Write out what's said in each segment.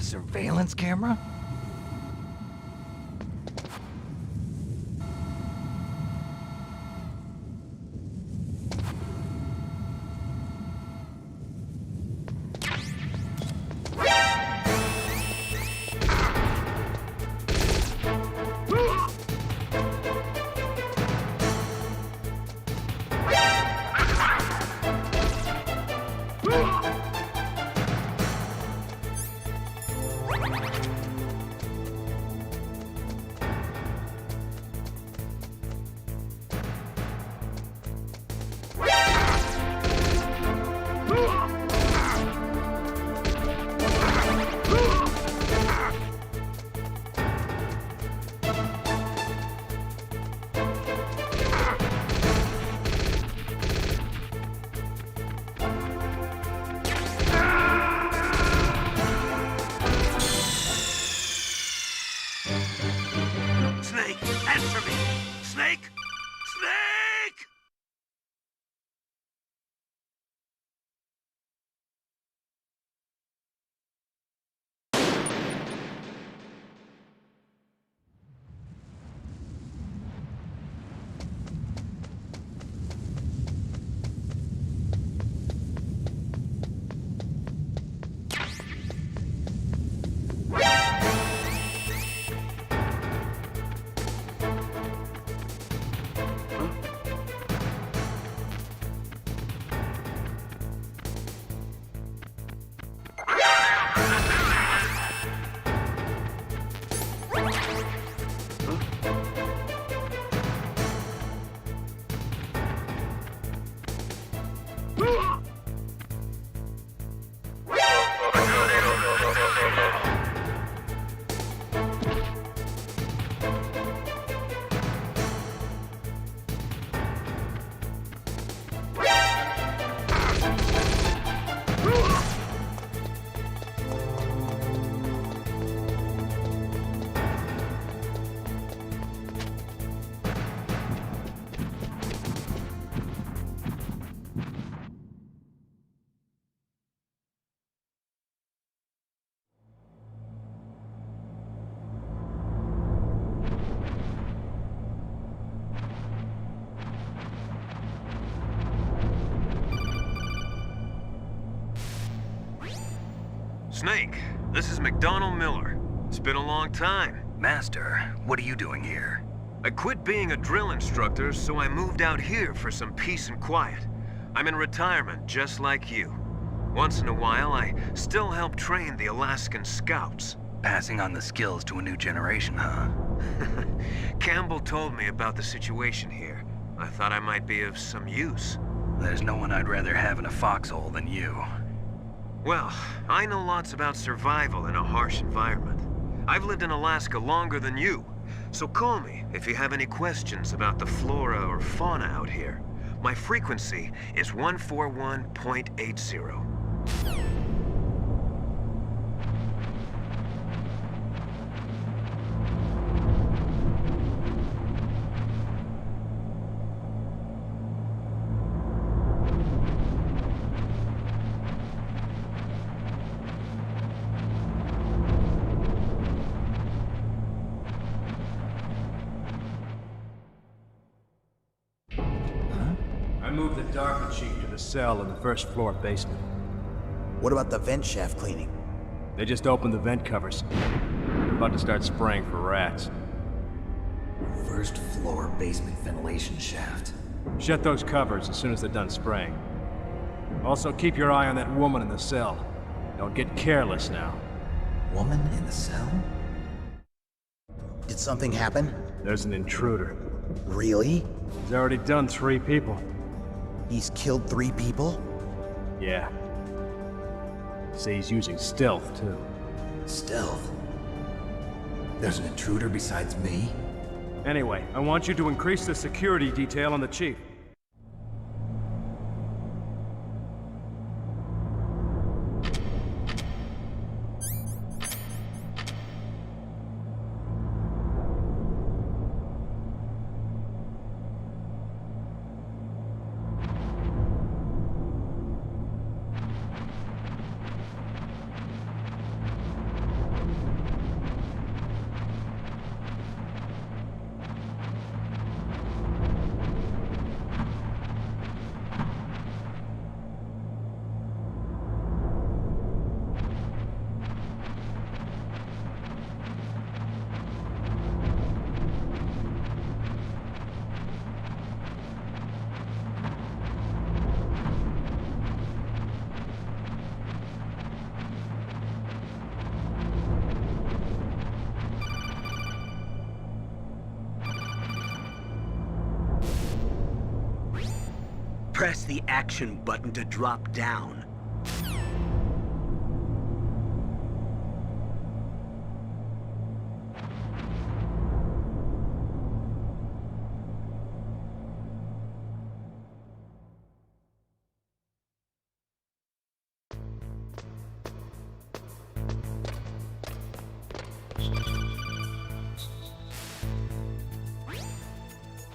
surveillance camera? Snake, answer me! Snake! Snake! Snake, this is McDonald Miller. It's been a long time. Master, what are you doing here? I quit being a drill instructor, so I moved out here for some peace and quiet. I'm in retirement, just like you. Once in a while, I still help train the Alaskan Scouts. Passing on the skills to a new generation, huh? Campbell told me about the situation here. I thought I might be of some use. There's no one I'd rather have in a foxhole than you. Well, I know lots about survival in a harsh environment. I've lived in Alaska longer than you, so call me if you have any questions about the flora or fauna out here. My frequency is 141.80. I moved the Darker Chief to the cell in the first floor basement. What about the vent shaft cleaning? They just opened the vent covers. They're about to start spraying for rats. First floor basement ventilation shaft. Shut those covers as soon as they're done spraying. Also, keep your eye on that woman in the cell. Don't get careless now. Woman in the cell? Did something happen? There's an intruder. Really? He's already done 3 people. He's killed 3 people? Yeah. Say he's using stealth, too. Stealth? There's an intruder besides me? Anyway, I want you to increase the security detail on the Chief. Press the action button to drop down.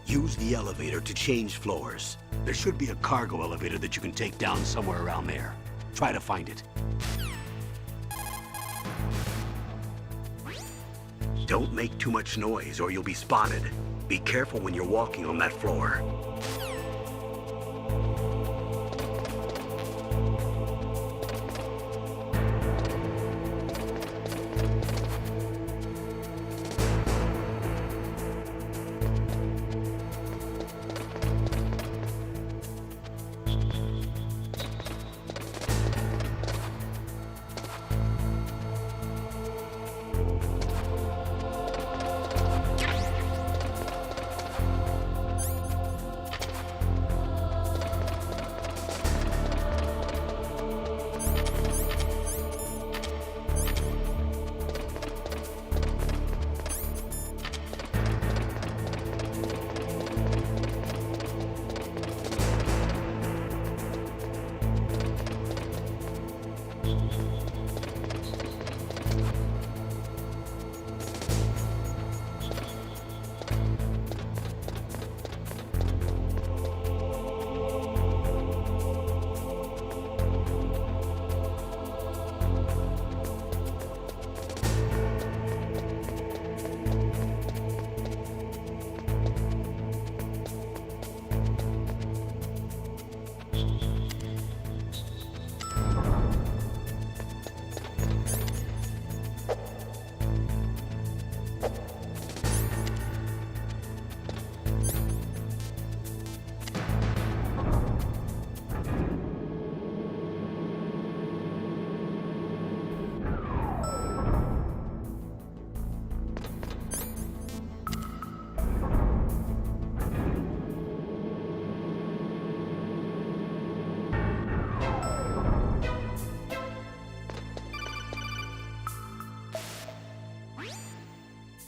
Use the elevator to change floors. There should be a cargo elevator that you can take down somewhere around there. Try to find it. Don't make too much noise or you'll be spotted. Be careful when you're walking on that floor.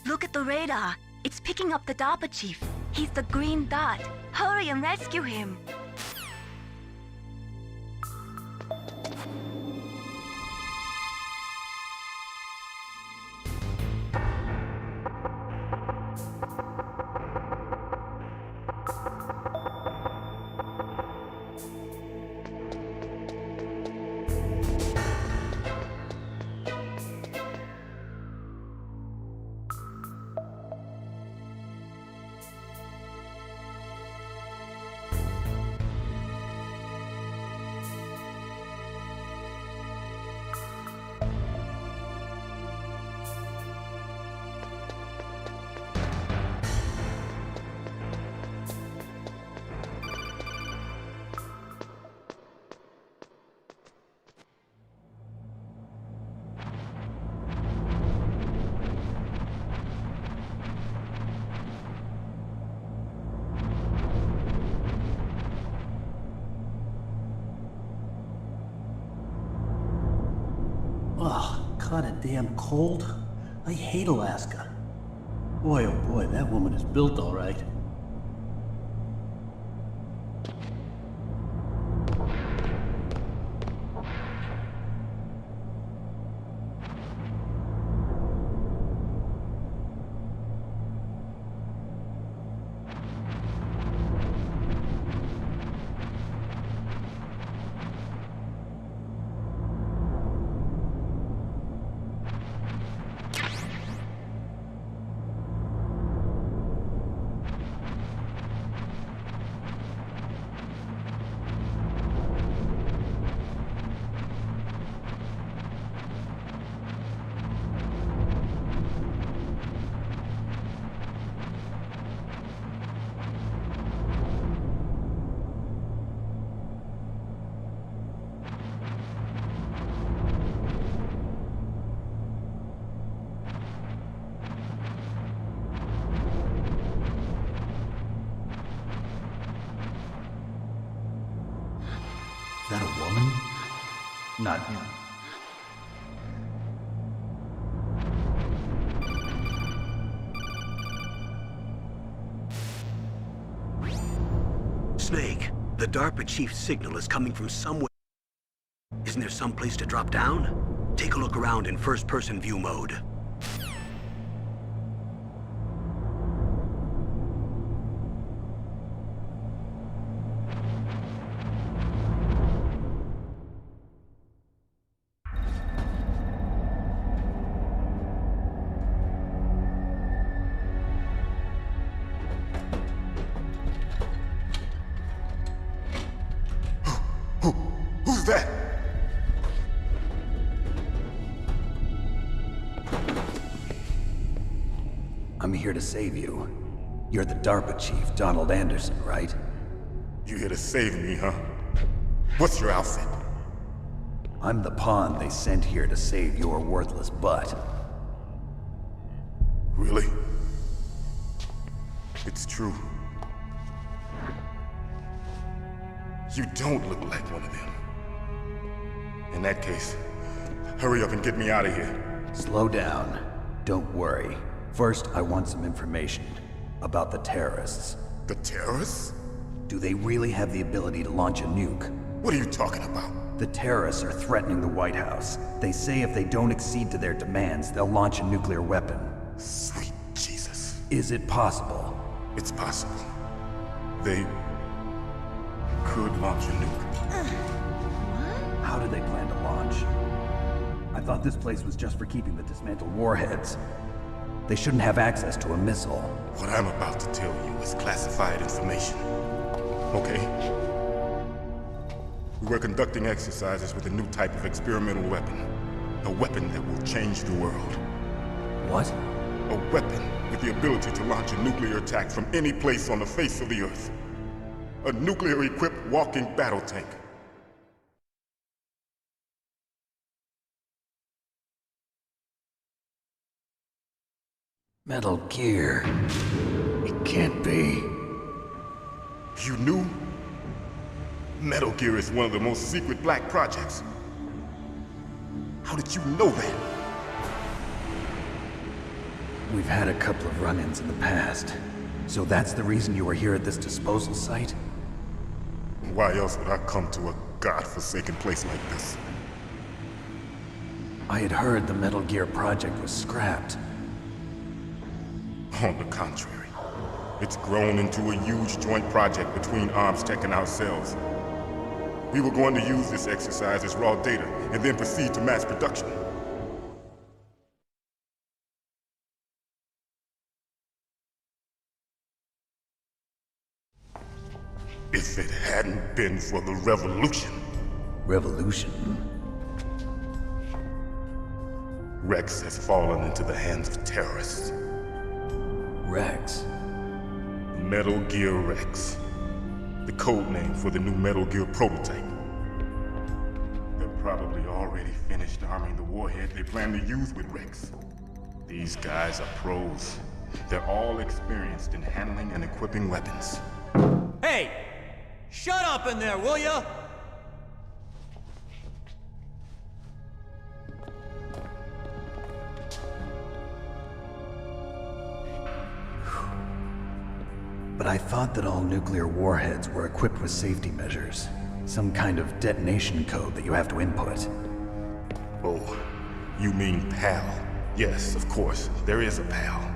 Look at the radar. It's picking up the DARPA chief. He's the green dot. Hurry and rescue him. Ugh, kinda damn cold. I hate Alaska. Boy, oh boy, that woman is built all right. Not him. Snake, the DARPA chief's signal is coming from somewhere. Isn't there some place to drop down? Take a look around in first-person view mode. Who's that? I'm here to save you. You're the DARPA chief, Donald Anderson, right? You here to save me, huh? What's your outfit? I'm the pawn they sent here to save your worthless butt. Really? It's true. You don't look like one of them. In that case, hurry up and get me out of here. Slow down. Don't worry. First, I want some information about the terrorists. The terrorists? Do they really have the ability to launch a nuke? What are you talking about? The terrorists are threatening the White House. They say if they don't accede to their demands, they'll launch a nuclear weapon. Sweet Jesus. Is it possible? It's possible. They could launch a nuke. How do they plan to launch? I thought this place was just for keeping the dismantled warheads. They shouldn't have access to a missile. What I'm about to tell you is classified information. Okay? We were conducting exercises with a new type of experimental weapon. A weapon that will change the world. What? A weapon with the ability to launch a nuclear attack from any place on the face of the Earth. A nuclear-equipped walking battle tank. Metal Gear. It can't be. You knew? Metal Gear is one of the most secret black projects. How did you know that? We've had a couple of run-ins in the past. So that's the reason you were here at this disposal site? Why else would I come to a godforsaken place like this? I had heard the Metal Gear project was scrapped. On the contrary, it's grown into a huge joint project between Arms Tech and ourselves. We were going to use this exercise as raw data and then proceed to mass production. If it hadn't been for the revolution. Revolution? Rex has fallen into the hands of terrorists. Rex? Metal Gear Rex. The code name for the new Metal Gear prototype. They're probably already finished arming the warhead they plan to use with Rex. These guys are pros. They're all experienced in handling and equipping weapons. Hey! Shut up in there, will ya? But I thought that all nuclear warheads were equipped with safety measures. Some kind of detonation code that you have to input. Oh, you mean PAL? Yes, of course, there is a PAL.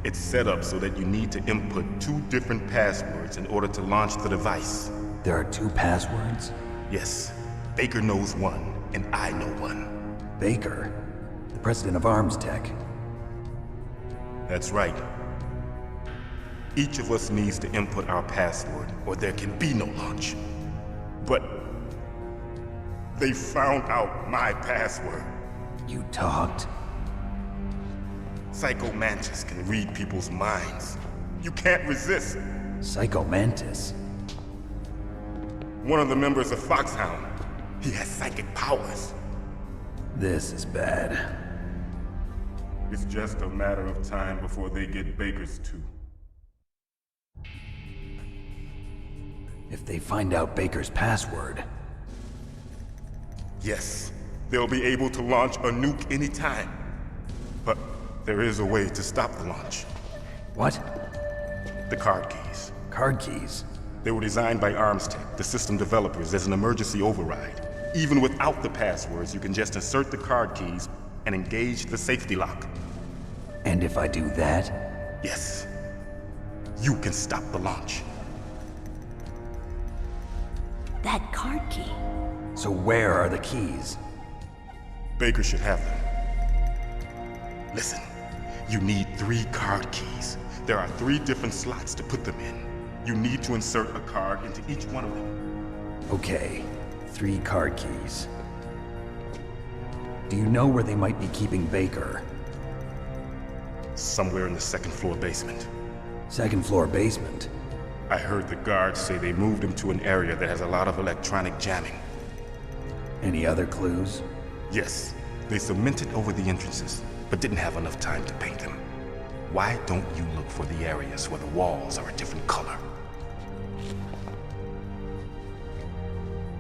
It's set up so that you need to input 2 different passwords in order to launch the device. There are 2 passwords? Yes, Baker knows one, and I know one. Baker? The president of Arms Tech? That's right. Each of us needs to input our password, or there can be no launch. But they found out my password. You talked? Psycho Mantis can read people's minds. You can't resist. Psycho Mantis? One of the members of Foxhound. He has psychic powers. This is bad. It's just a matter of time before they get Baker's too. If they find out Baker's password... Yes, they'll be able to launch a nuke anytime. But there is a way to stop the launch. What? The card keys. Card keys? They were designed by ArmsTech, the system developers, as an emergency override. Even without the passwords, you can just insert the card keys and engage the safety lock. And if I do that? Yes. You can stop the launch. That card key. So where are the keys? Baker should have them. Listen, you need 3 card keys. There are 3 different slots to put them in. You need to insert a card into each one of them. Okay, 3 card keys. Do you know where they might be keeping Baker? Somewhere in the 2nd floor basement. 2nd floor basement? I heard the guards say they moved him to an area that has a lot of electronic jamming. Any other clues? Yes, they cemented over the entrances, but didn't have enough time to paint them. Why don't you look for the areas where the walls are a different color?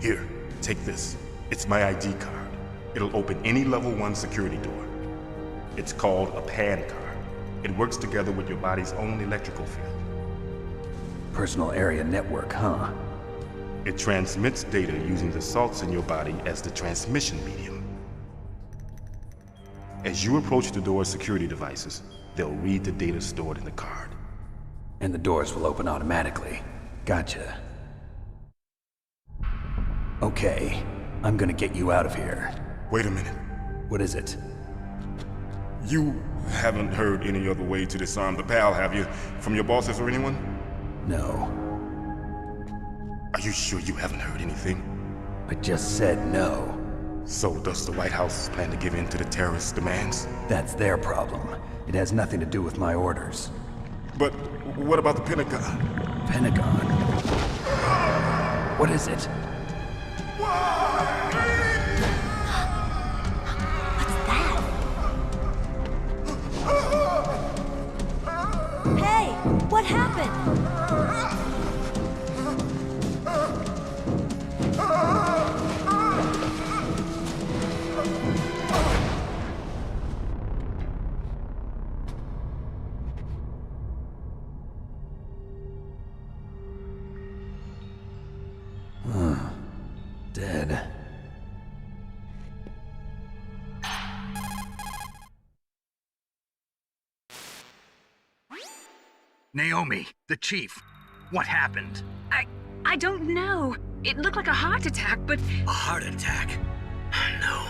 Here, take this. It's my ID card. It'll open any level 1 security door. It's called a PAN card. It works together with your body's own electrical field. Personal area network, huh? It transmits data using the salts in your body as the transmission medium. As you approach the door's security devices, they'll read the data stored in the card. And the doors will open automatically. Gotcha. Okay, I'm gonna get you out of here. Wait a minute. What is it? You haven't heard any other way to disarm the PAL, have you? From your bosses or anyone? No. Are you sure you haven't heard anything? I just said no. So does the White House plan to give in to the terrorists' demands? That's their problem. It has nothing to do with my orders. But what about the Pentagon? Pentagon? What is it? Hey, what happened? Dead. Naomi, the chief. What happened? I don't know. It looked like a heart attack, but... A heart attack? No.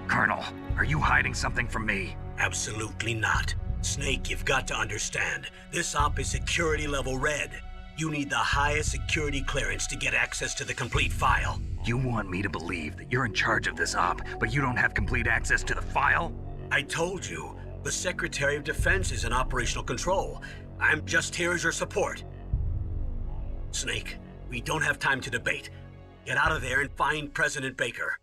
Colonel, are you hiding something from me? Absolutely not. Snake, you've got to understand. This op is security level red. You need the highest security clearance to get access to the complete file. You want me to believe that you're in charge of this op, but you don't have complete access to the file? I told you, the Secretary of Defense is in operational control. I'm just here as your support. Snake, we don't have time to debate. Get out of there and find President Baker.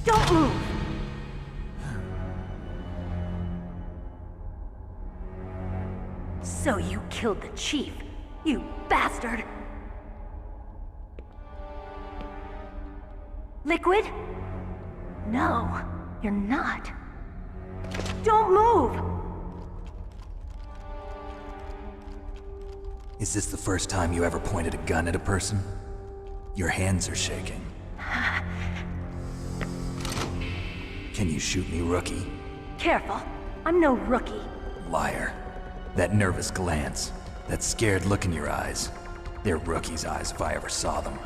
Don't move! So you killed the chief, you bastard! Liquid? No, you're not. Don't move! Is this the first time you ever pointed a gun at a person? Your hands are shaking. Can you shoot me, rookie? Careful, I'm no rookie. Liar. That nervous glance, that scared look in your eyes. They're rookies' eyes if I ever saw them.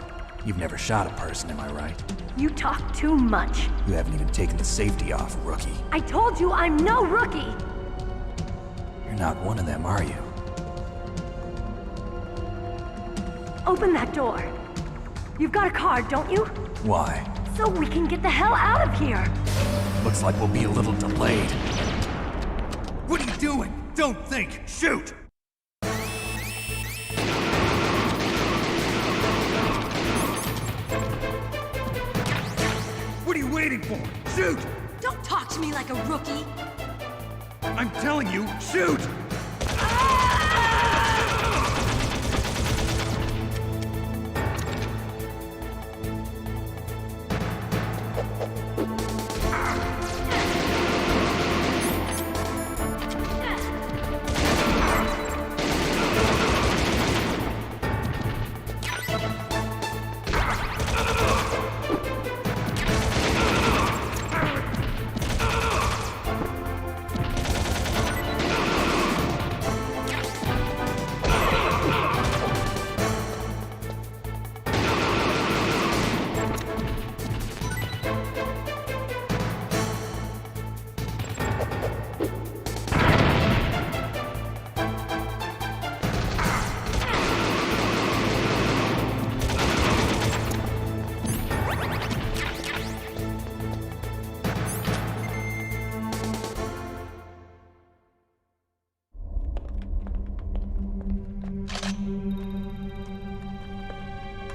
You've never shot a person, am I right? You talk too much. You haven't even taken the safety off, rookie. I told you I'm no rookie! You're not one of them, are you? Open that door. You've got a card, don't you? Why? So we can get the hell out of here! Looks like we'll be a little delayed. What are you doing? Don't think! Shoot! What are you waiting for? Shoot! Don't talk to me like a rookie. I'm telling you, shoot!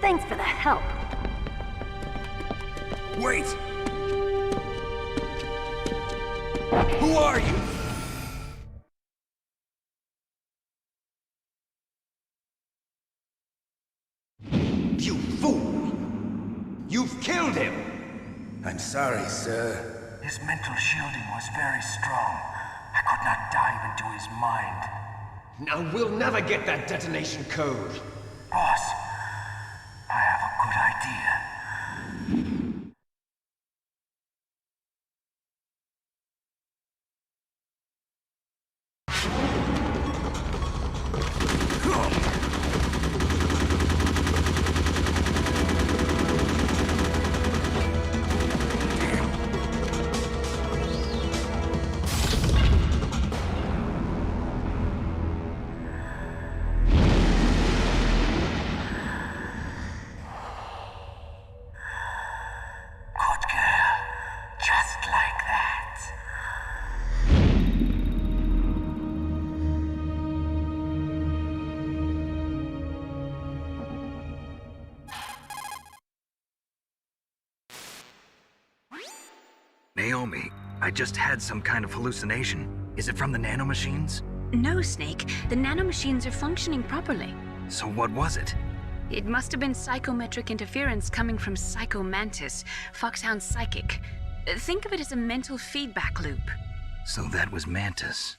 Thanks for the help. Wait! Who are you? You fool! You've killed him! I'm sorry, sir. His mental shielding was very strong. I could not dive into his mind. Now we'll never get that detonation code. Boss, I have a good idea. Naomi, I just had some kind of hallucination. Is it from the nanomachines? No, Snake. The nanomachines are functioning properly. So what was it? It must have been psychometric interference coming from Psycho Mantis, Foxhound's psychic. Think of it as a mental feedback loop. So that was Mantis.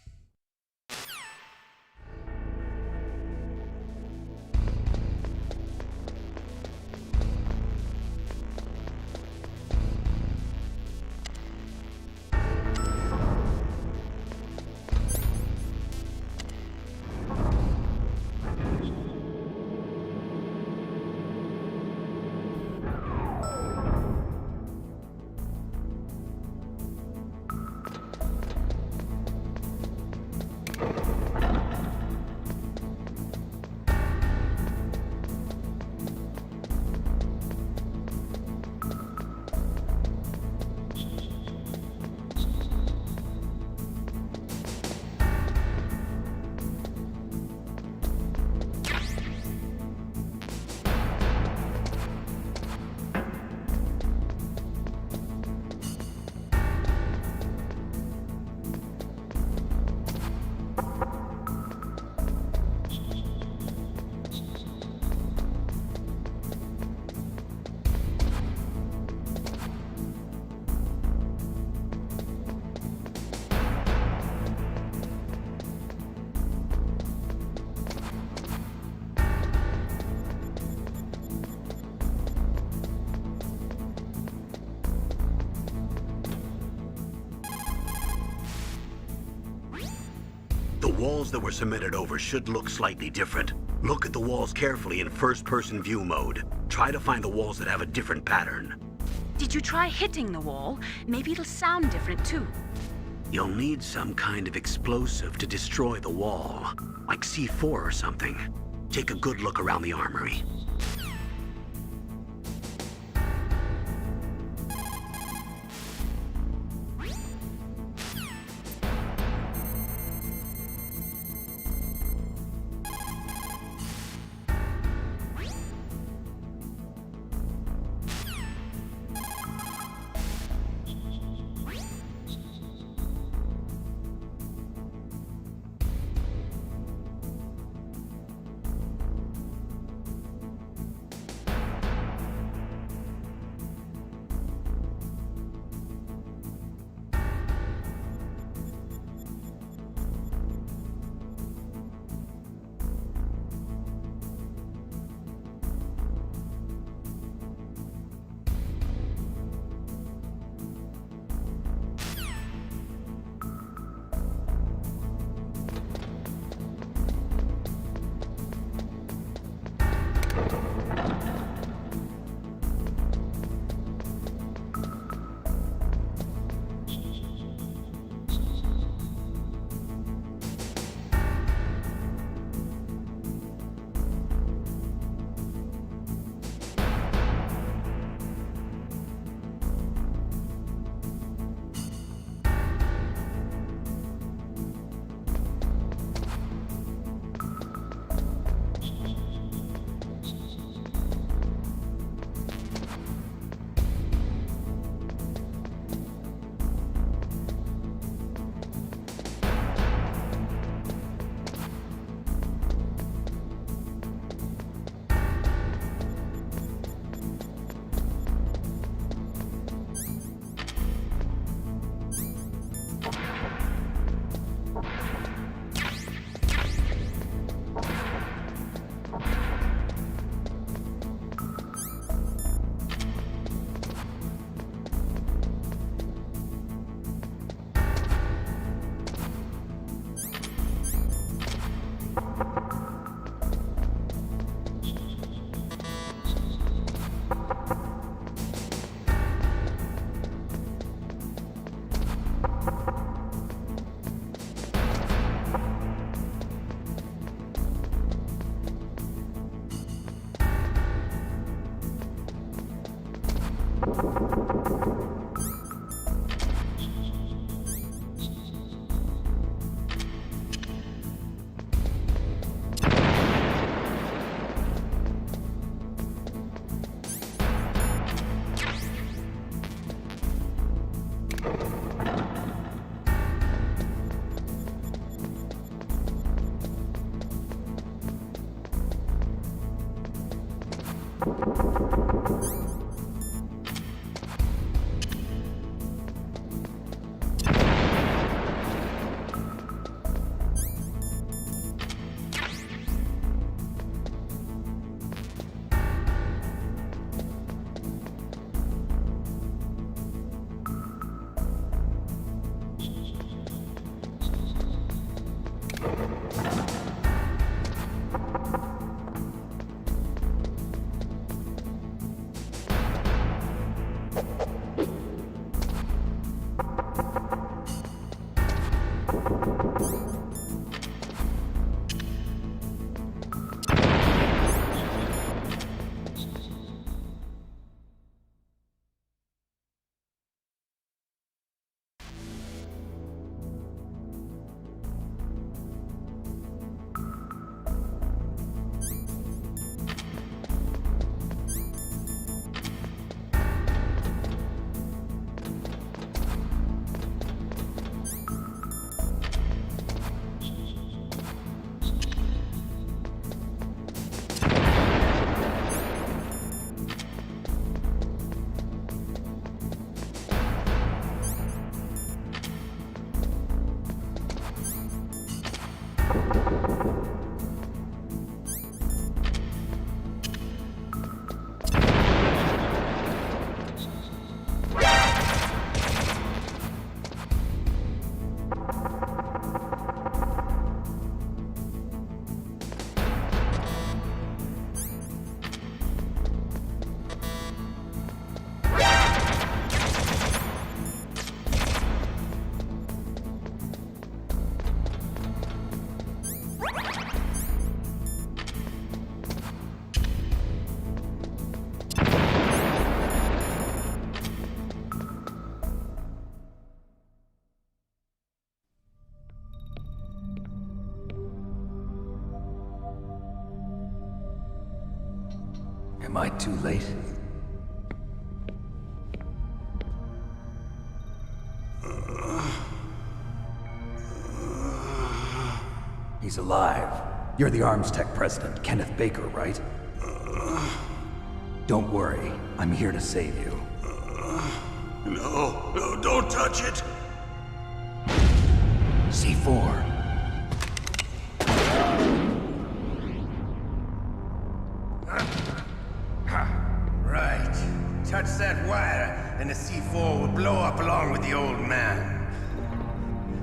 The walls that were cemented over should look slightly different. Look at the walls carefully in first-person view mode. Try to find the walls that have a different pattern. Did you try hitting the wall? Maybe it'll sound different too. You'll need some kind of explosive to destroy the wall, like C4 or something. Take a good look around the armory. Am I too late? He's alive. You're the Arms Tech president, Kenneth Baker, right? Don't worry. I'm here to save you. No, don't touch it! C4. Right. Touch that wire, and the C4 will blow up along with the old man.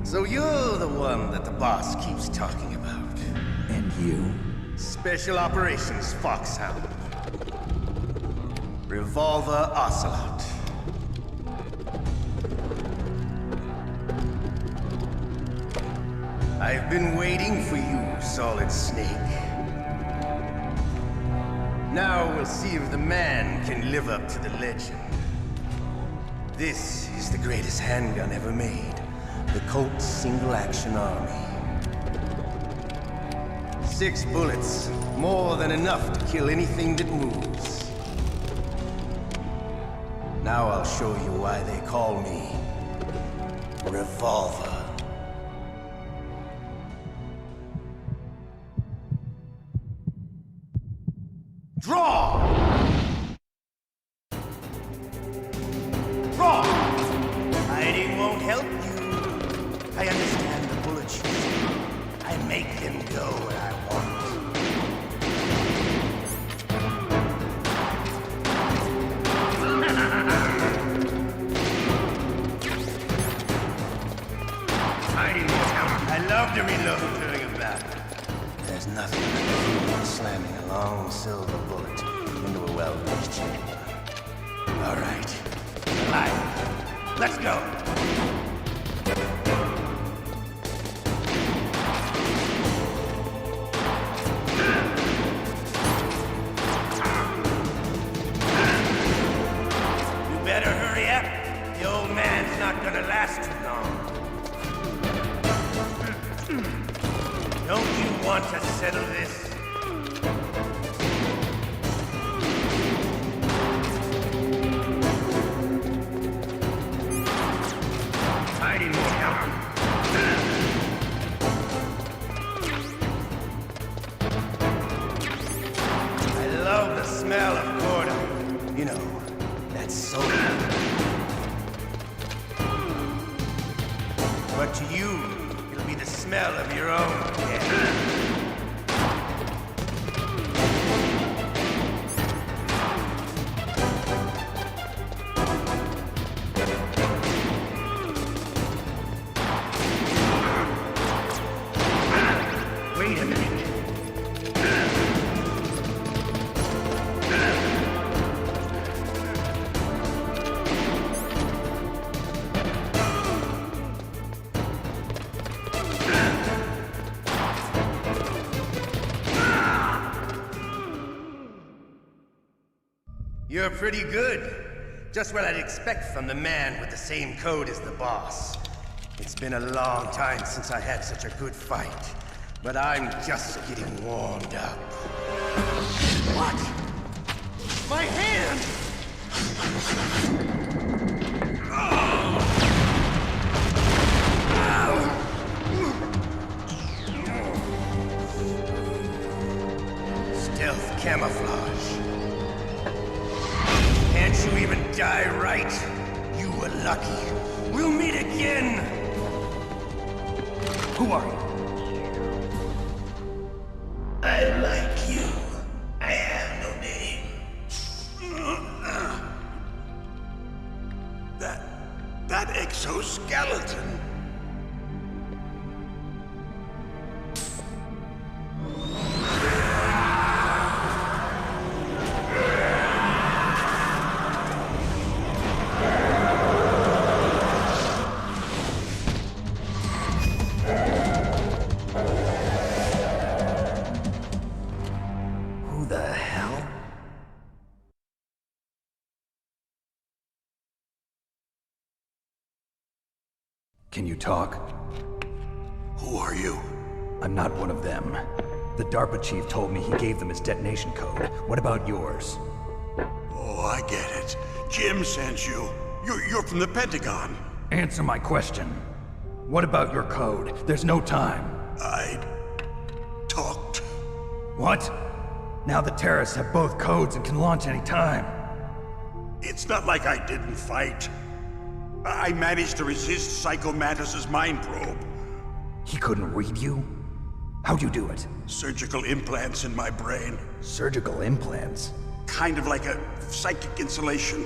So you're the one that the boss keeps talking about. And you? Special Operations Foxhound. Revolver Ocelot. I've been waiting for you, Solid Snake. Now we'll see if the man can live up to the legend. This is the greatest handgun ever made. The Colt Single Action Army. 6 bullets, more than enough to kill anything that moves. Now I'll show you why they call me Revolver. Draw! Draw! Hiding won't help you. I understand the bullet shoots. I make them go where I want. Hiding won't help. I love to reload during a battle. There's nothing like slamming a long silver bullet into a well-placed chamber. All right. Alive. Let's go. You better hurry up. The old man's not gonna last too long. Don't you want to settle this? Hiding won't help. I love the smell of Gordo. You know, that's soda. But to you, it'll be the smell of your own death. Wait a minute. You're pretty good. Just what I'd expect from the man with the same code as the boss. It's been a long time since I had such a good fight, but I'm just getting warmed up. What? My hand! Stealth camouflage. Can't you even die right? You were lucky. We'll meet again! Who are you? I like you. I have no name. That exoskeleton. Who the hell? Can you talk? Who are you? I'm not one of them. The DARPA chief told me he gave them his detonation code. What about yours? Oh, I get it. Jim sent you. You're from the Pentagon. Answer my question. What about your code? There's no time. I talked. What? Now the terrorists have both codes and can launch any time. It's not like I didn't fight. I managed to resist Psycho Mantis's mind probe. He couldn't read you? How'd you do it? Surgical implants in my brain. Surgical implants? Kind of like a psychic insulation.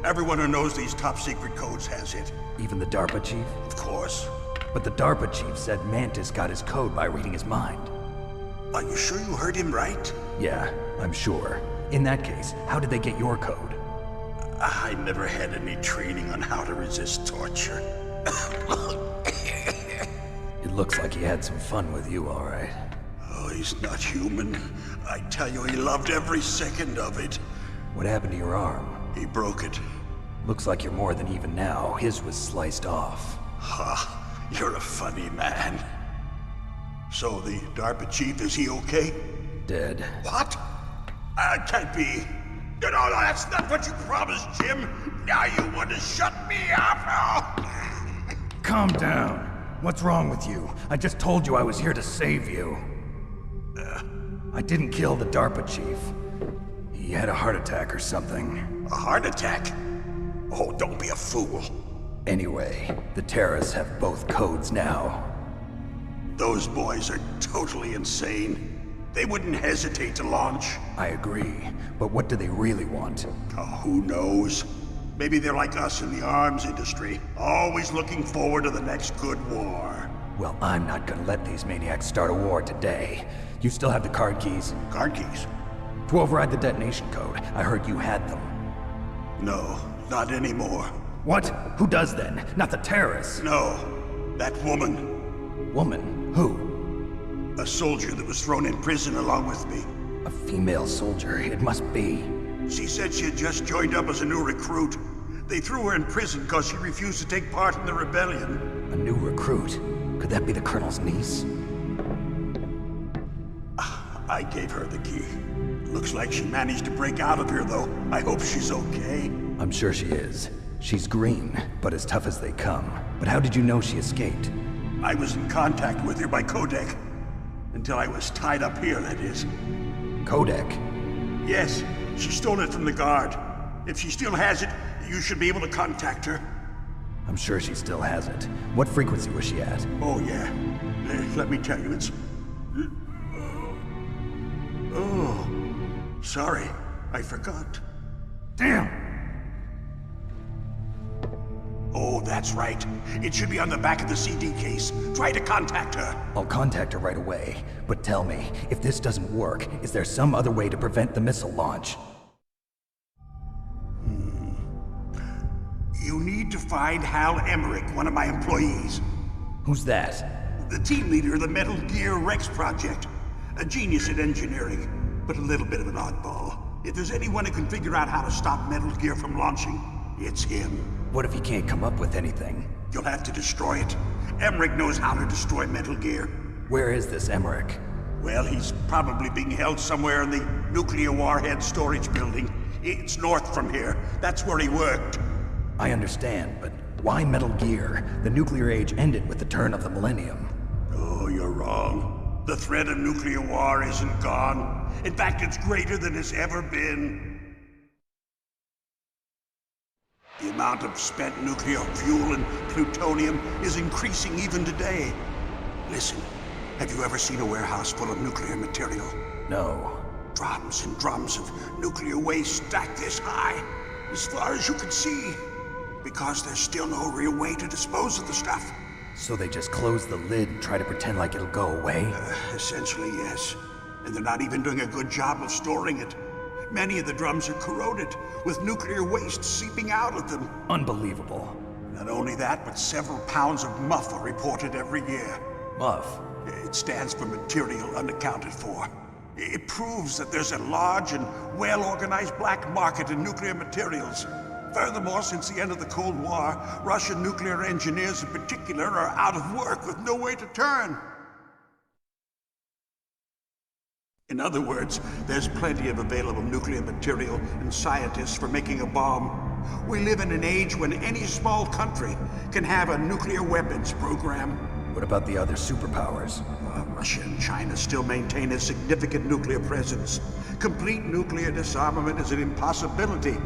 Everyone who knows these top secret codes has it. Even the DARPA chief? Of course. But the DARPA chief said Mantis got his code by reading his mind. Are you sure you heard him right? Yeah, I'm sure. In that case, how did they get your code? I never had any training on how to resist torture. It looks like he had some fun with you, all right. Oh, he's not human. I tell you, he loved every second of it. What happened to your arm? He broke it. Looks like you're more than even now. His was sliced off. Ha, you're a funny man. So the DARPA chief, is he okay? Dead. What? Can't be. No, that's not what you promised, Jim. Now you want to shut me up? Calm down. What's wrong with you? I just told you I was here to save you. I didn't kill the DARPA chief. He had a heart attack or something. A heart attack? Oh, don't be a fool. Anyway, the terrorists have both codes now. Those boys are totally insane. They wouldn't hesitate to launch. I agree, but what do they really want? Oh, who knows? Maybe they're like us in the arms industry, always looking forward to the next good war. Well, I'm not gonna let these maniacs start a war today. You still have the card keys? Card keys? To override the detonation code. I heard you had them. No, not anymore. What? Who does then? Not the terrorists? No, that woman. Woman? Who? A soldier that was thrown in prison along with me. A female soldier, it must be. She said she had just joined up as a new recruit. They threw her in prison because she refused to take part in the rebellion. A new recruit? Could that be the Colonel's niece? I gave her the key. Looks like she managed to break out of here, though. I hope she's okay. I'm sure she is. She's green, but as tough as they come. But how did you know she escaped? I was in contact with her by codec. Until I was tied up here, that is. Codec? Yes, she stole it from the guard. If she still has it, you should be able to contact her. I'm sure she still has it. What frequency was she at? Oh, yeah. Let me tell you, it's... Oh, sorry. I forgot. Damn! Oh, that's right. It should be on the back of the CD case. Try to contact her. I'll contact her right away. But tell me, if this doesn't work, is there some other way to prevent the missile launch? You need to find Hal Emmerich, one of my employees. Who's that? The team leader of the Metal Gear Rex project. A genius at engineering, but a little bit of an oddball. If there's anyone who can figure out how to stop Metal Gear from launching, it's him. What if he can't come up with anything? You'll have to destroy it. Emmerich knows how to destroy Metal Gear. Where is this Emmerich? Well, he's probably being held somewhere in the nuclear warhead storage building. It's north from here. That's where he worked. I understand, but why Metal Gear? The nuclear age ended with the turn of the millennium. Oh, you're wrong. The threat of nuclear war isn't gone. In fact, it's greater than it's ever been. The amount of spent nuclear fuel and plutonium is increasing even today. Listen, have you ever seen a warehouse full of nuclear material? No. Drums and drums of nuclear waste stacked this high, as far as you can see. Because there's still no real way to dispose of the stuff. So they just close the lid and try to pretend like it'll go away? Essentially, yes. And they're not even doing a good job of storing it. Many of the drums are corroded, with nuclear waste seeping out of them. Unbelievable. Not only that, but several pounds of MUF are reported every year. MUF? It stands for material unaccounted for. It proves that there's a large and well-organized black market in nuclear materials. Furthermore, since the end of the Cold War, Russian nuclear engineers in particular are out of work with no way to turn. In other words, there's plenty of available nuclear material and scientists for making a bomb. We live in an age when any small country can have a nuclear weapons program. What about the other superpowers? Russia and China still maintain a significant nuclear presence. Complete nuclear disarmament is an impossibility.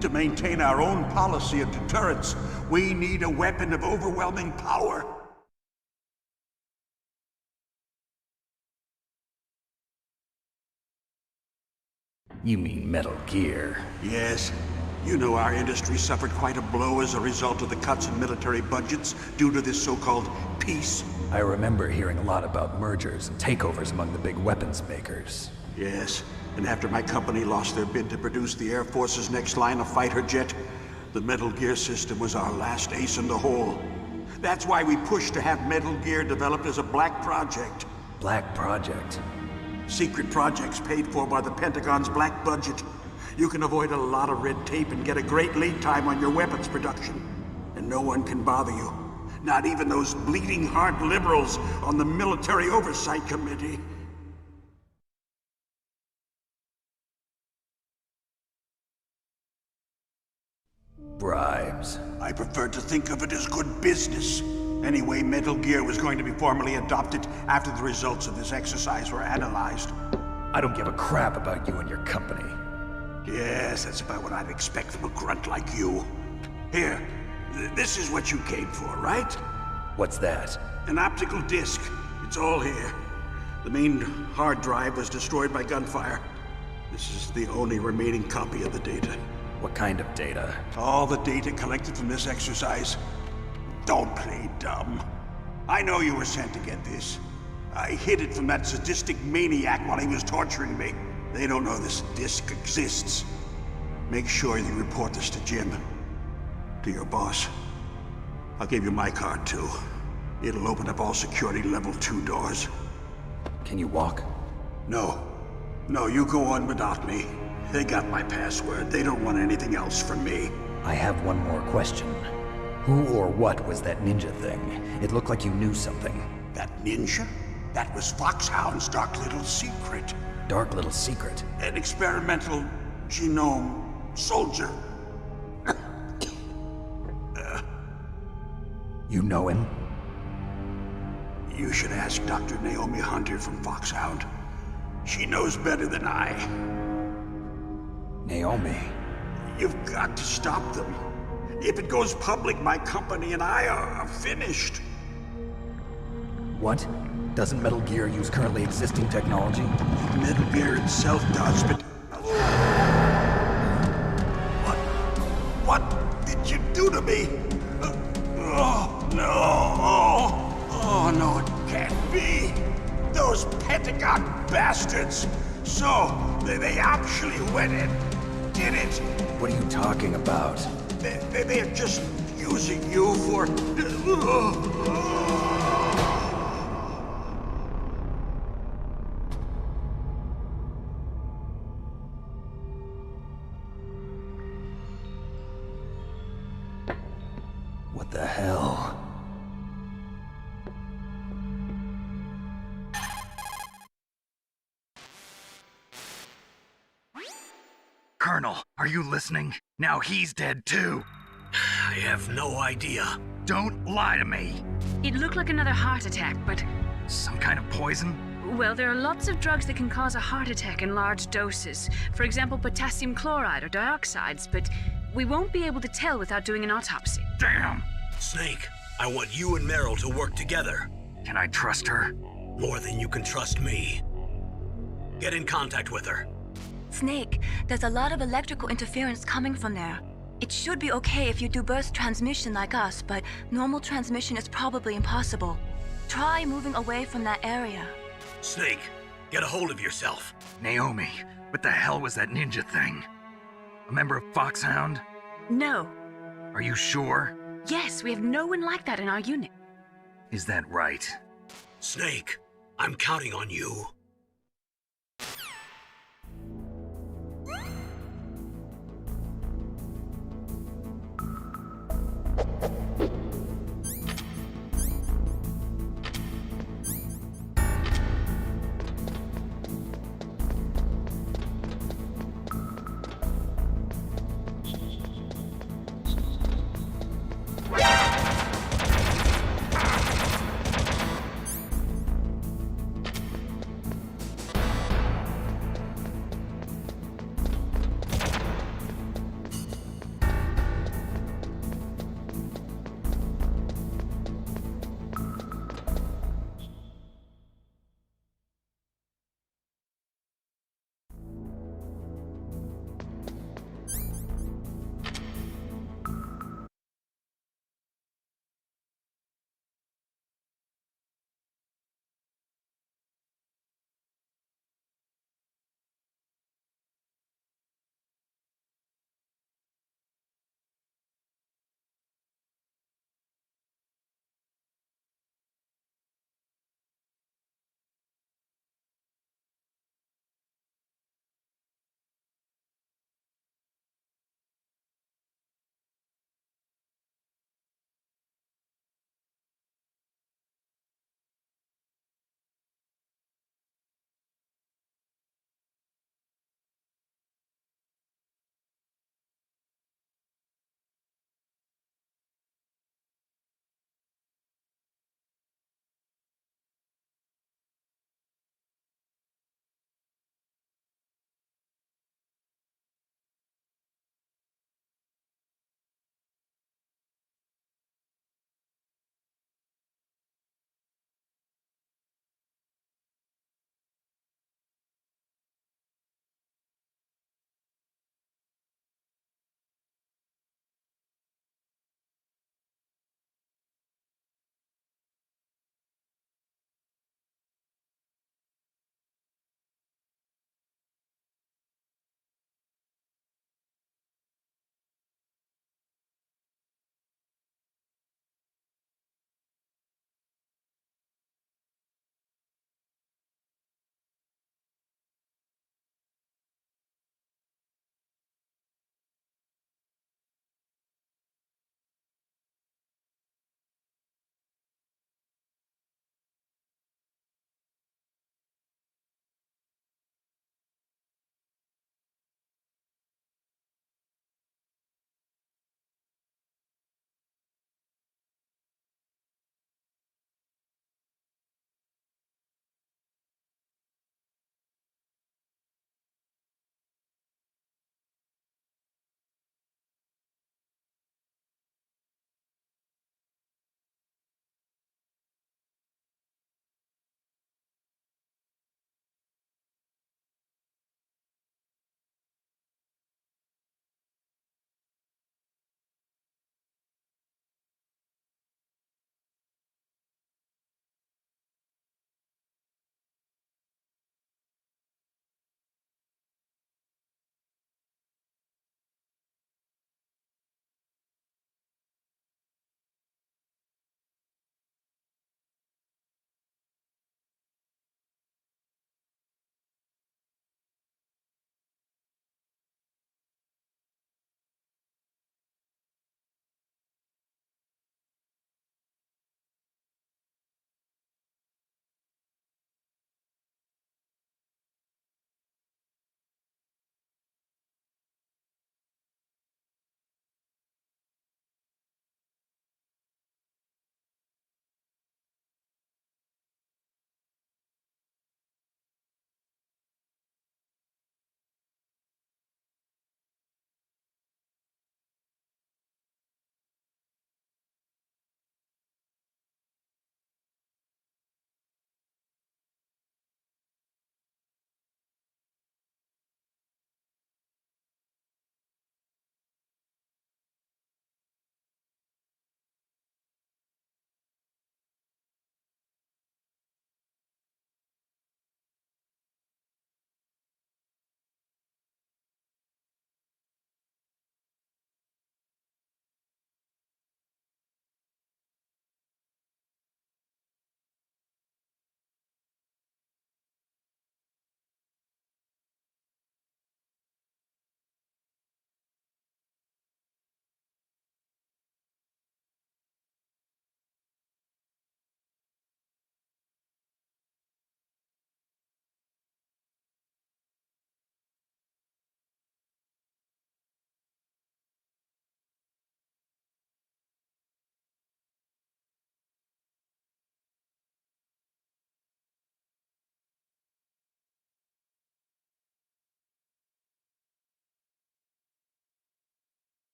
To maintain our own policy of deterrence, we need a weapon of overwhelming power. You mean Metal Gear? Yes. You know our industry suffered quite a blow as a result of the cuts in military budgets due to this so-called peace. I remember hearing a lot about mergers and takeovers among the big weapons makers. Yes, and after my company lost their bid to produce the Air Force's next line of fighter jet, the Metal Gear system was our last ace in the hole. That's why we pushed to have Metal Gear developed as a black project. Black project? Secret projects paid for by the Pentagon's black budget. You can avoid a lot of red tape and get a great lead time on your weapons production. And no one can bother you. Not even those bleeding heart liberals on the Military Oversight Committee. Bribes. I prefer to think of it as good business. Anyway, Metal Gear was going to be formally adopted after the results of this exercise were analyzed. I don't give a crap about you and your company. Yes, that's about what I'd expect from a grunt like you. Here, this is what you came for, right? What's that? An optical disc. It's all here. The main hard drive was destroyed by gunfire. This is the only remaining copy of the data. What kind of data? All the data collected from this exercise. Don't play dumb. I know you were sent to get this. I hid it from that sadistic maniac while he was torturing me. They don't know this disc exists. Make sure you report this to Jim. To your boss. I'll give you my card too. It'll open up all security level 2 doors. Can you walk? No. No, you go on without me. They got my password. They don't want anything else from me. I have one more question. Who or what was that ninja thing? It looked like you knew something. That ninja? That was Foxhound's dark little secret. Dark little secret? An experimental genome soldier. You know him? You should ask Dr. Naomi Hunter from Foxhound. She knows better than I. Naomi? You've got to stop them. If it goes public, my company and I are finished. What? Doesn't Metal Gear use currently existing technology? Metal Gear itself does, but... What did you do to me? Oh, no. Oh, no, it can't be. Those Pentagon bastards. So, they actually went and did it. What are you talking about? They're just using you for... What the hell? Colonel, are you listening? Now he's dead too. I have no idea. Don't lie to me. It looked like another heart attack, but... Some kind of poison? Well, there are lots of drugs that can cause a heart attack in large doses. For example, potassium chloride or dioxides, but we won't be able to tell without doing an autopsy. Damn! Snake, I want you and Meryl to work together. Can I trust her? More than you can trust me. Get in contact with her. Snake, there's a lot of electrical interference coming from there. It should be okay if you do burst transmission like us, but normal transmission is probably impossible. Try moving away from that area. Snake, get a hold of yourself. Naomi, what the hell was that ninja thing? A member of Foxhound? No. Are you sure? Yes, we have no one like that in our unit. Is that right? Snake, I'm counting on you.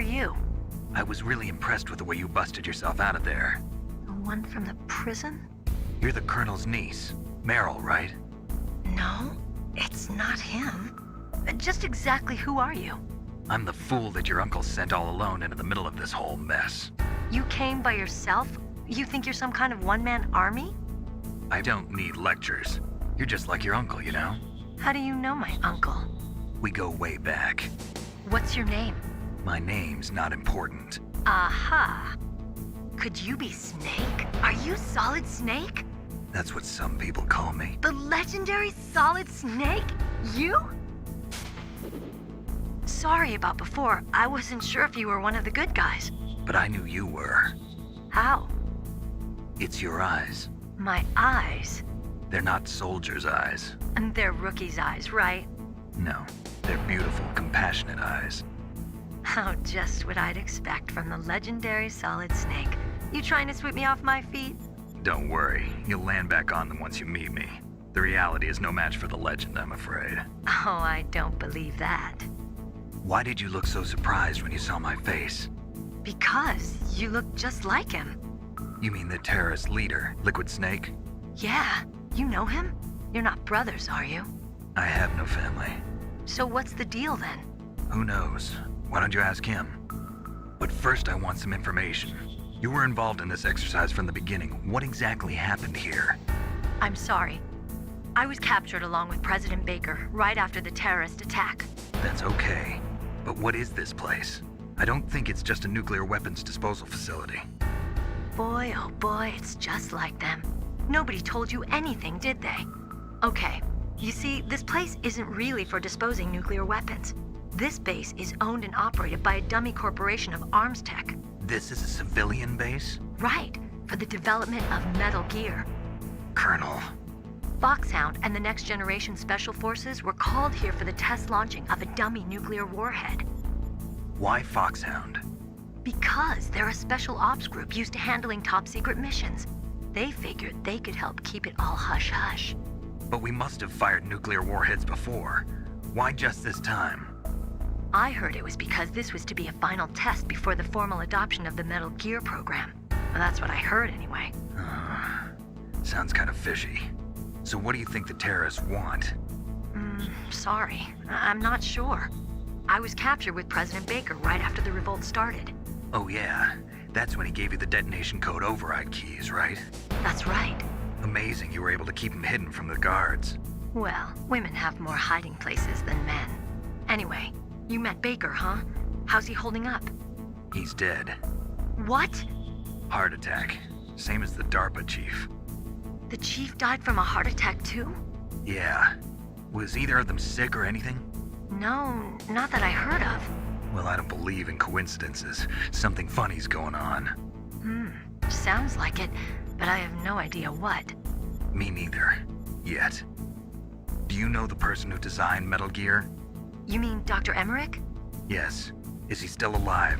you? I was really impressed with the way you busted yourself out of there. The one from the prison? You're the Colonel's niece, Meryl, right? No, it's not him. Just exactly who are you? I'm the fool that your uncle sent all alone into the middle of this whole mess. You came by yourself? You think you're some kind of one-man army? I don't need lectures. You're just like your uncle, you know? How do you know my uncle? We go way back. What's your name? My name's not important. Aha. Could you be Snake? Are you Solid Snake? That's what some people call me. The legendary Solid Snake? You? Sorry about before. I wasn't sure if you were one of the good guys. But I knew you were. How? It's your eyes. My eyes? They're not soldiers' eyes. And they're rookies' eyes, right? No, they're beautiful, compassionate eyes. Oh, just what I'd expect from the legendary Solid Snake. You trying to sweep me off my feet? Don't worry, you'll land back on them once you meet me. The reality is no match for the legend, I'm afraid. Oh, I don't believe that. Why did you look so surprised when you saw my face? Because you look just like him. You mean the terrorist leader, Liquid Snake? Yeah, you know him? You're not brothers, are you? I have no family. So what's the deal then? Who knows? Why don't you ask him? But first I want some information. You were involved in this exercise from the beginning. What exactly happened here? I'm sorry. I was captured along with President Baker right after the terrorist attack. That's okay. But what is this place? I don't think it's just a nuclear weapons disposal facility. Boy, oh boy, it's just like them. Nobody told you anything, did they? Okay, you see, this place isn't really for disposing nuclear weapons. This base is owned and operated by a dummy corporation of arms tech. This is a civilian base? Right, for the development of Metal Gear. Colonel. Foxhound and the Next Generation Special Forces were called here for the test launching of a dummy nuclear warhead. Why Foxhound? Because they're a special ops group used to handling top-secret missions. They figured they could help keep it all hush-hush. But we must have fired nuclear warheads before. Why just this time? I heard it was because this was to be a final test before the formal adoption of the Metal Gear program. Well, that's what I heard anyway. Sounds kind of fishy. So what do you think the terrorists want? Sorry. I'm not sure. I was captured with President Baker right after the revolt started. Oh yeah, that's when he gave you the detonation code override keys, right? That's right. Amazing you were able to keep him hidden from the guards. Well, women have more hiding places than men. Anyway, you met Baker, huh? How's he holding up? He's dead. What? Heart attack. Same as the DARPA chief. The chief died from a heart attack too? Yeah. Was either of them sick or anything? No, not that I heard of. Well, I don't believe in coincidences. Something funny's going on. Sounds like it, but I have no idea what. Me neither. Yet. Do you know the person who designed Metal Gear? You mean Dr. Emmerich? Yes. Is he still alive?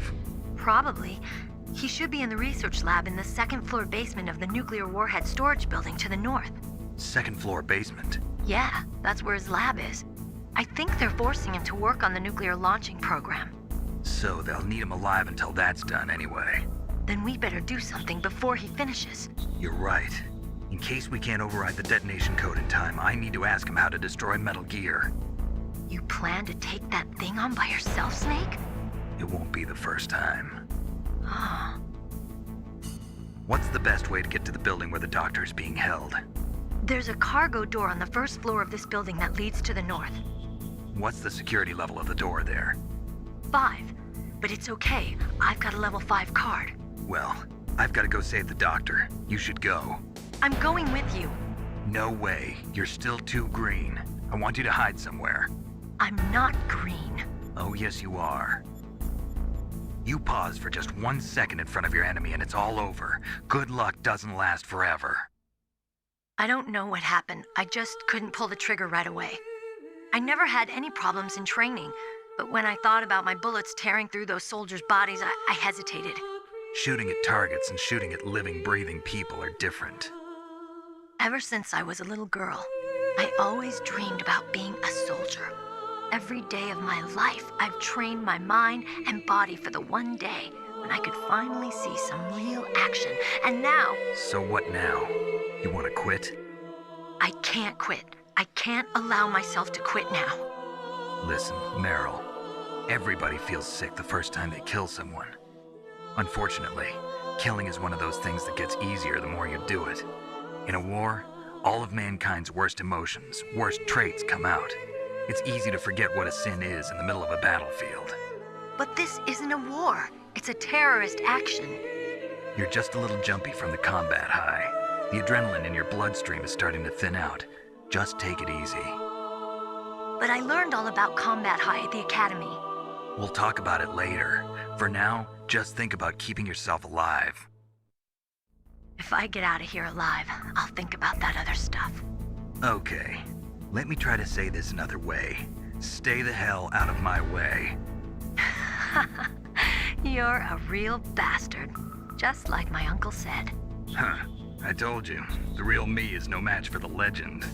Probably. He should be in the research lab in the second-floor basement of the nuclear warhead storage building to the north. Second-floor basement? Yeah, that's where his lab is. I think they're forcing him to work on the nuclear launching program. So they'll need him alive until that's done anyway. Then we better do something before he finishes. You're right. In case we can't override the detonation code in time, I need to ask him how to destroy Metal Gear. You plan to take that thing on by yourself, Snake? It won't be the first time. Oh. What's the best way to get to the building where the doctor's being held? There's a cargo door on the first floor of this building that leads to the north. What's the security level of the door there? 5. But it's okay. I've got a level 5 card. Well, I've got to go save the doctor. You should go. I'm going with you. No way. You're still too green. I want you to hide somewhere. I'm not green. Oh, yes, you are. You pause for just 1 second in front of your enemy and it's all over. Good luck doesn't last forever. I don't know what happened. I just couldn't pull the trigger right away. I never had any problems in training, but when I thought about my bullets tearing through those soldiers' bodies, I hesitated. Shooting at targets and shooting at living, breathing people are different. Ever since I was a little girl, I always dreamed about being a soldier. Every day of my life, I've trained my mind and body for the one day when I could finally see some real action. And now... So what now? You want to quit? I can't quit. I can't allow myself to quit now. Listen, Meryl. Everybody feels sick the first time they kill someone. Unfortunately, killing is one of those things that gets easier the more you do it. In a war, all of mankind's worst emotions, worst traits come out. It's easy to forget what a sin is in the middle of a battlefield. But this isn't a war. It's a terrorist action. You're just a little jumpy from the combat high. The adrenaline in your bloodstream is starting to thin out. Just take it easy. But I learned all about combat high at the academy. We'll talk about it later. For now, just think about keeping yourself alive. If I get out of here alive, I'll think about that other stuff. Okay. Let me try to say this another way. Stay the hell out of my way. You're a real bastard. Just like my uncle said. Huh. I told you. The real me is no match for the legend.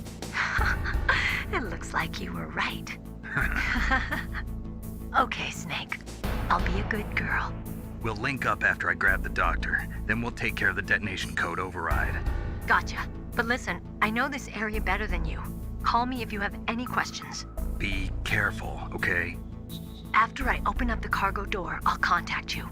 It looks like you were right. Okay, Snake. I'll be a good girl. We'll link up after I grab the doctor. Then we'll take care of the detonation code override. Gotcha. But listen, I know this area better than you. Call me if you have any questions. Be careful, okay? After I open up the cargo door, I'll contact you.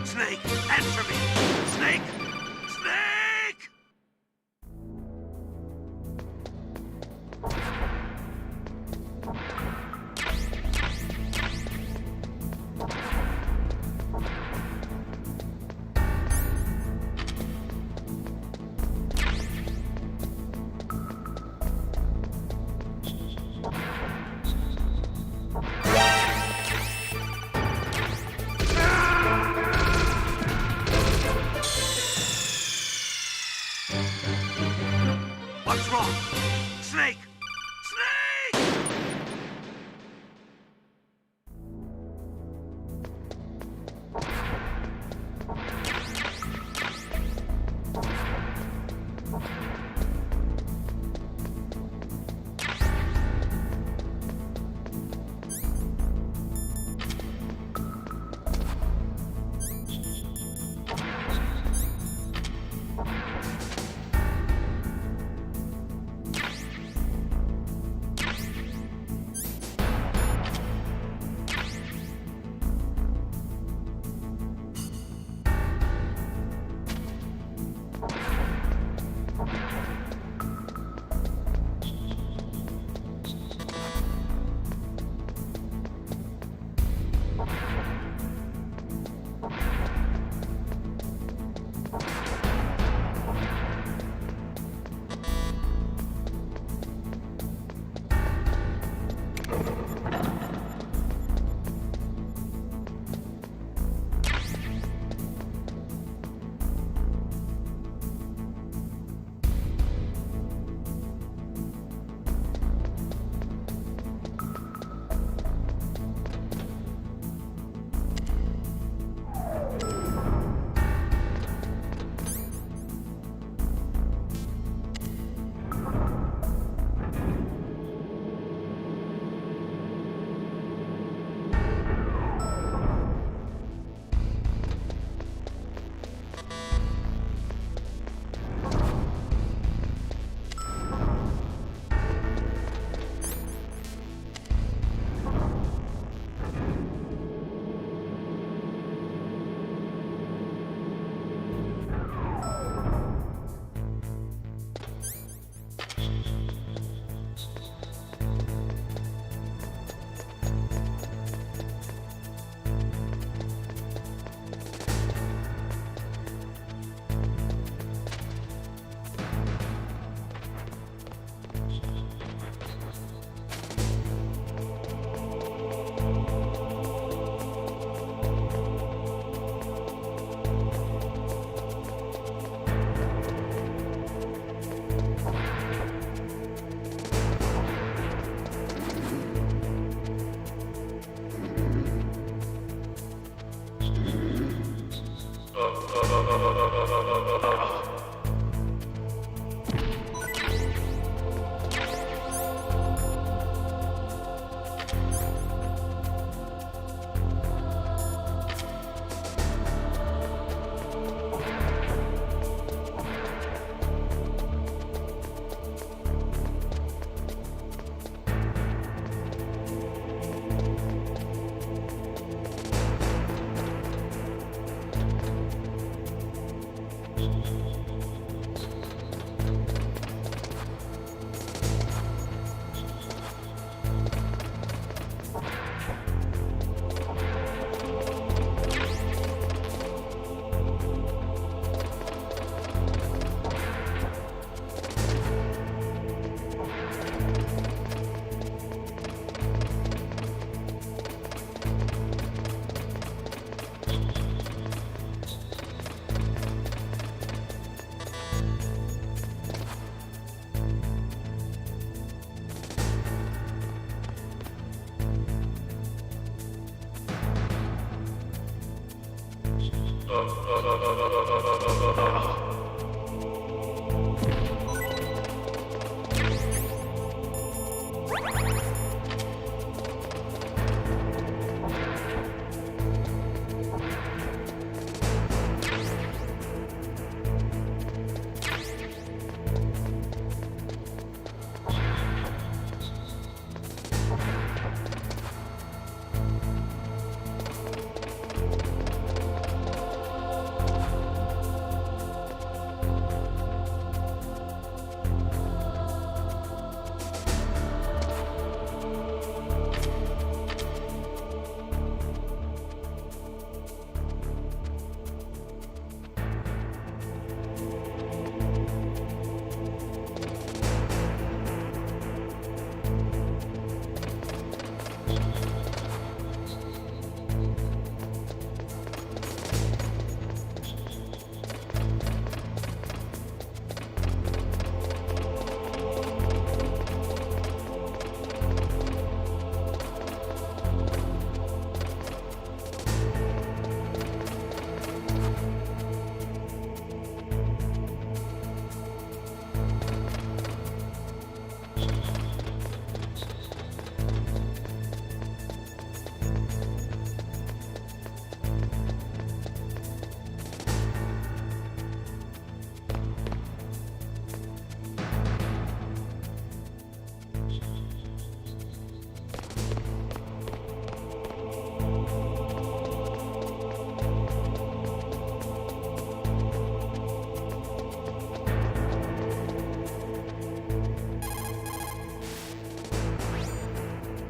Snake, answer me! Snake! Snake! What's wrong? Snake! Snake!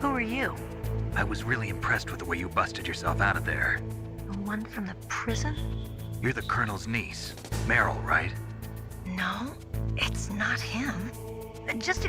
Who are you? I was really impressed with the way you busted yourself out of there. The one from the prison? You're the Colonel's niece, Meryl, right? No, it's not him. Just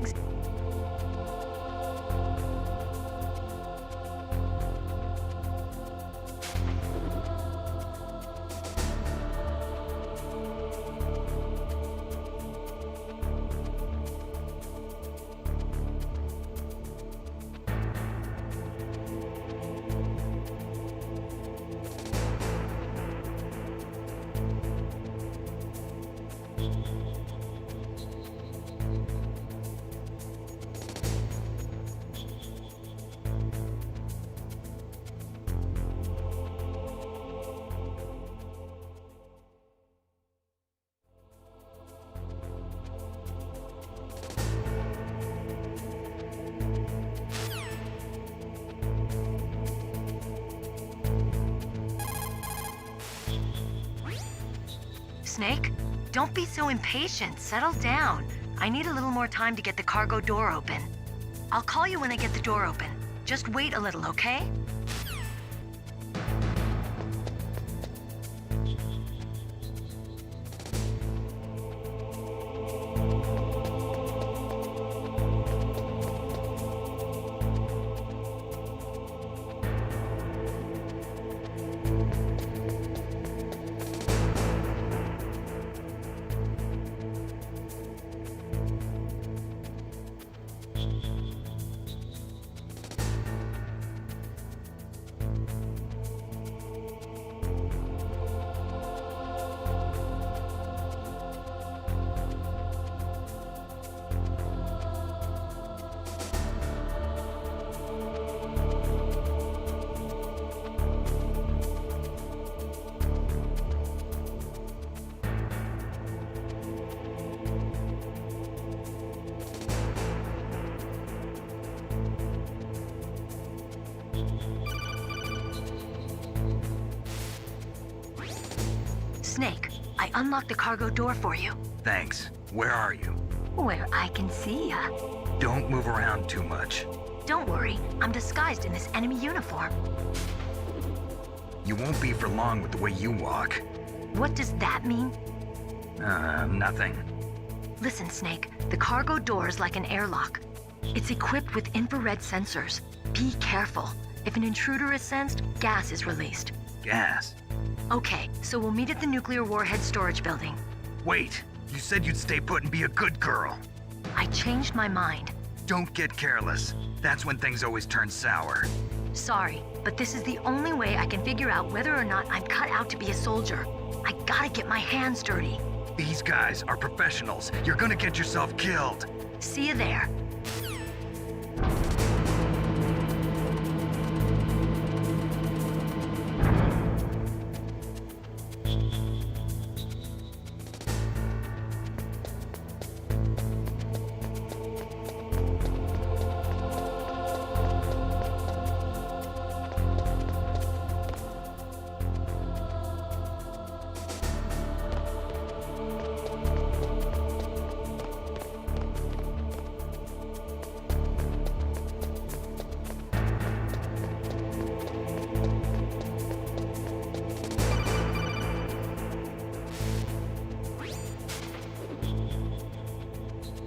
Snake, don't be so impatient. Settle down. I need a little more time to get the cargo door open. I'll call you when I get the door open. Just wait a little, okay? unlocked the cargo door for you. Thanks. Where are you? Where I can see ya. Don't move around too much. Don't worry, I'm disguised in this enemy uniform. You won't be for long with the way you walk. What does that mean? Nothing. Listen, Snake, the cargo door is like an airlock. It's equipped with infrared sensors. Be careful. If an intruder is sensed, gas is released. Gas? Okay, so we'll meet at the nuclear warhead storage building. Wait, you said you'd stay put and be a good girl. I changed my mind. Don't get careless. That's when things always turn sour. Sorry, but this is the only way I can figure out whether or not I'm cut out to be a soldier. I gotta get my hands dirty. These guys are professionals. You're gonna get yourself killed. See you there.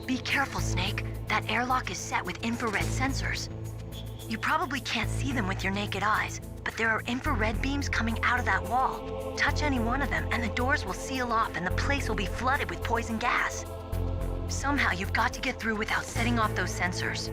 Be careful, Snake. That airlock is set with infrared sensors. You probably can't see them with your naked eyes, but there are infrared beams coming out of that wall. Touch any one of them and the doors will seal off and the place will be flooded with poison gas. Somehow you've got to get through without setting off those sensors.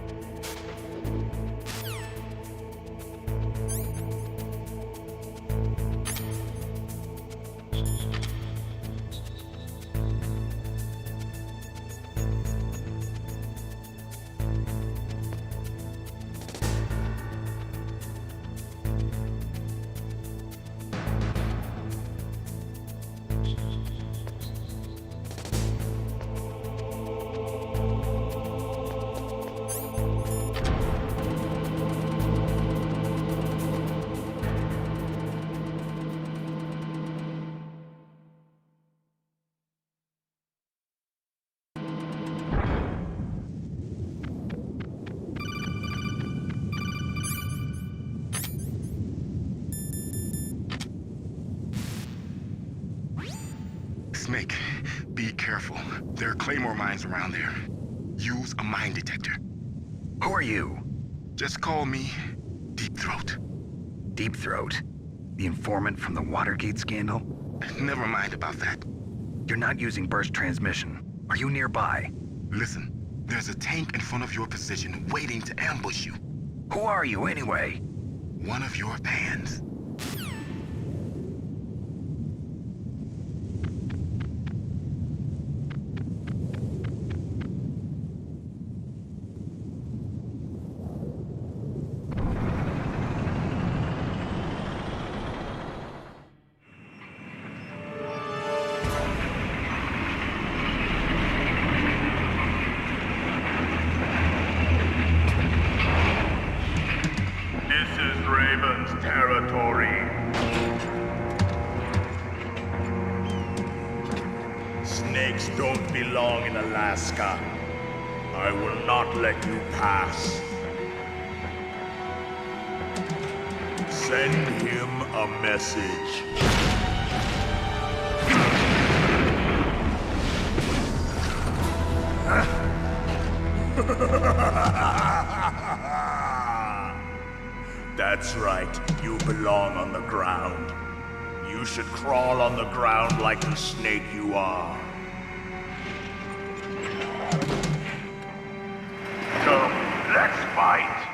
Snake, be careful. There are claymore mines around there. Use a mine detector. Who are you? Just call me Deep Throat. Deep Throat? The informant from the Watergate scandal? Never mind about that. You're not using burst transmission. Are you nearby? Listen, there's a tank in front of your position waiting to ambush you. Who are you anyway? One of your fans. Snakes don't belong in Alaska. I will not let you pass. Send him a message. That's right, you belong on the ground. You should crawl on the ground like the snake you are. Come, let's fight!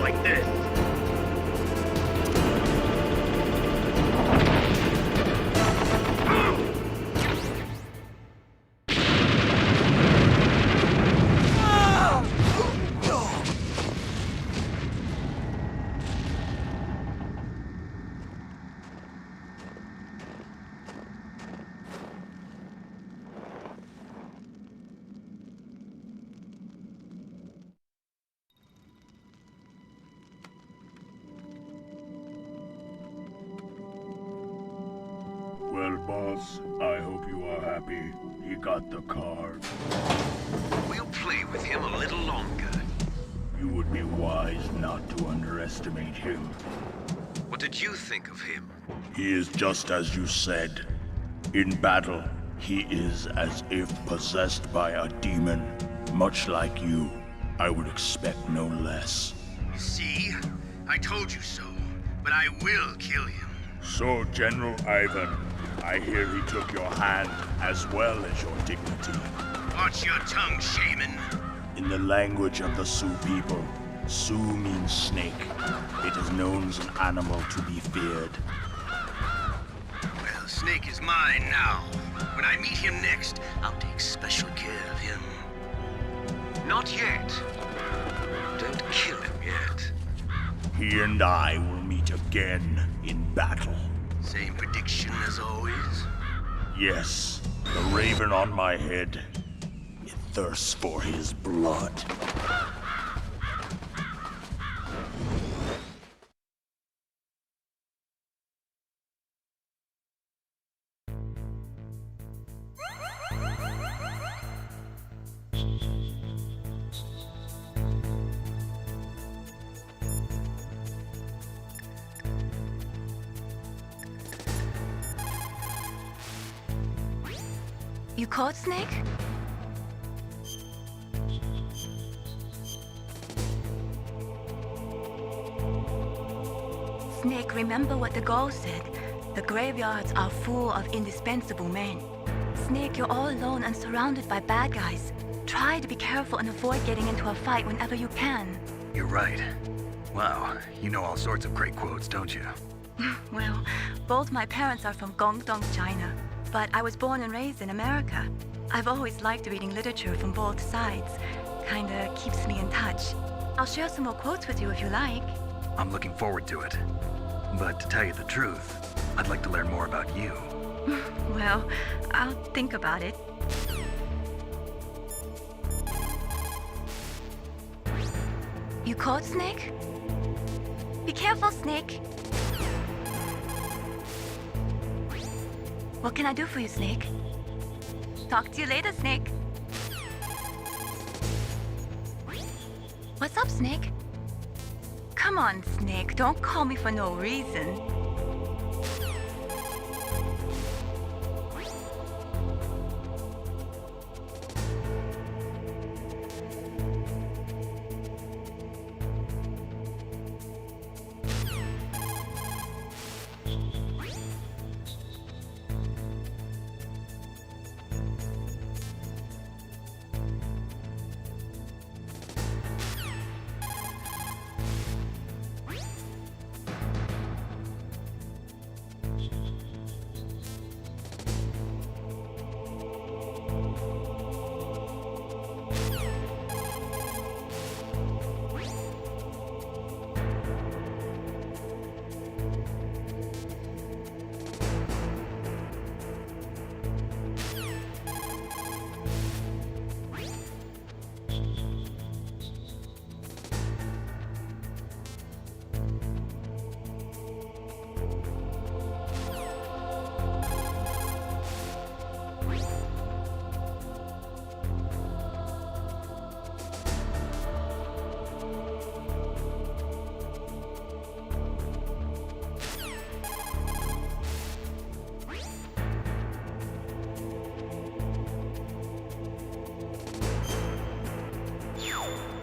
like this. Well, boss, I hope you are happy. He got the card. We'll play with him a little longer. You would be wise not to underestimate him. What did you think of him? He is just as you said. In battle, he is as if possessed by a demon. Much like you, I would expect no less. See? I told you so. But I will kill him. So, General Ivan, I hear he took your hand as well as your dignity. Watch your tongue, shaman. In the language of the Sioux people, Sioux means snake. It is known as an animal to be feared. Well, Snake is mine now. When I meet him next, I'll take special care of him. Not yet. Don't kill him yet. He and I will meet again in battle. Same prediction as always? Yes, the raven on my head. It thirsts for his blood. You caught Snake? Snake, remember what the Gaul said. The graveyards are full of indispensable men. Snake, you're all alone and surrounded by bad guys. Try to be careful and avoid getting into a fight whenever you can. You're right. Wow, you know all sorts of great quotes, don't you? Well, both my parents are from Guangdong, China. But I was born and raised in America. I've always liked reading literature from both sides. Kinda keeps me in touch. I'll share some more quotes with you if you like. I'm looking forward to it. But to tell you the truth, I'd like to learn more about you. Well, I'll think about it. You caught Snake? Be careful, Snake. What can I do for you, Snake? Talk to you later, Snake. What's up, Snake? Come on, Snake. Don't call me for no reason.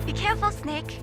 Be careful, Snake.